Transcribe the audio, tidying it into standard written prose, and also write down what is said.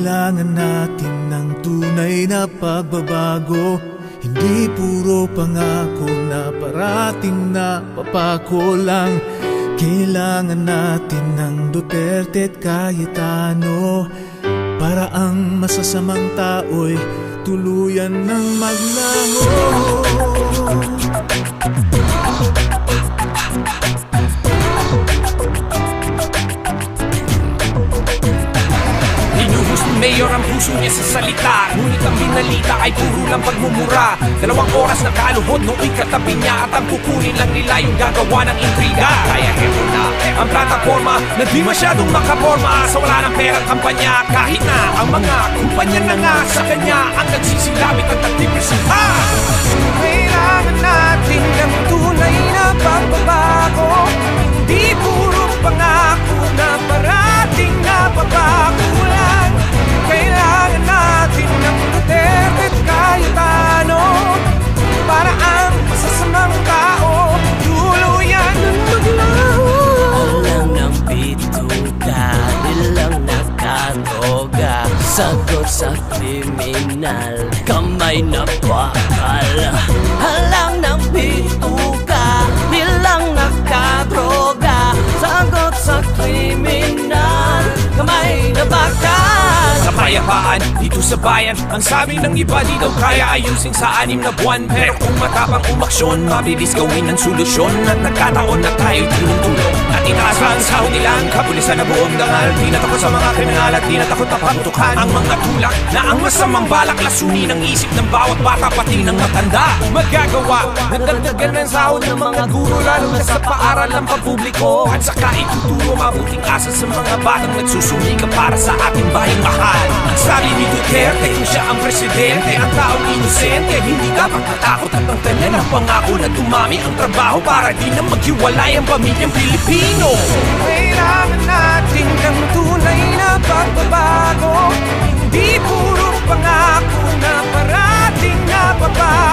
Kailangan natin ng tunay na pagbabago, hindi puro pangako na parating na papako lang. Kailangan natin ng Duterte at Cayetano para ang masasamang tao'y tuluyan ng maglaho. Mayor ang puso niya sa salita, ngunit ang binalita ay puro lang pagmumura. 2 oras na kaluhod no'y katabi niya, at ang kukunin lang nila yung gagawa ng intriga. Kaya heto na ang plataforma na di masyadong makaporma, sa wala ng perang kampanya. Kahit na ang mga kumpanya na nga sa kanya ang nagsisilabit at nagtipresenta. Kailangan natin ng tunay na pagbabago, hindi puro pangako na parating na papakulan. Kailangan natin ng Duterte at Cayetano para ang masasamang tao tuluyan ng maglaho. Alam ng bituka, nilang nakatoga, sagot sa kriminal, kamay na bakal. Alam ng bituka, nilang nakadroga, sagot sa kriminal, kamay na bakal. Kapayapaan dito sa bayan, ang sabi ng iba di daw kaya ayusin sa 6 na buwan. Pero kung matapang umaksyon, mabilis gawin ang solusyon. At nagkataon na tayo'y tulong-tulong at itaas pa ang sahod nila. Ang kapulisan na buong dangal, di natakot sa mga kriminal at di natakot na pamutukan ang mga tulak na ang masamang balak lasunin ang isip ng bawat bata pati ng matanda. Magagawa ng dagdagan ng sahod ng mga guro, lalo na sa paaral ng pampubliko, at saka ituturo mabuting asa sa mga batang nagsusumika para sa ating bayang mahal. Ang sabi ni Duterte, kung siya ang presidente, ang taong inosente hindi dapat matakot at ang tanda ng pangako na dumami ang trabaho para di na maghiwalay ang pamilyang Pilipino. Kailangan natin ng tunay na pagbabago, hindi puro pangako na parating na papago.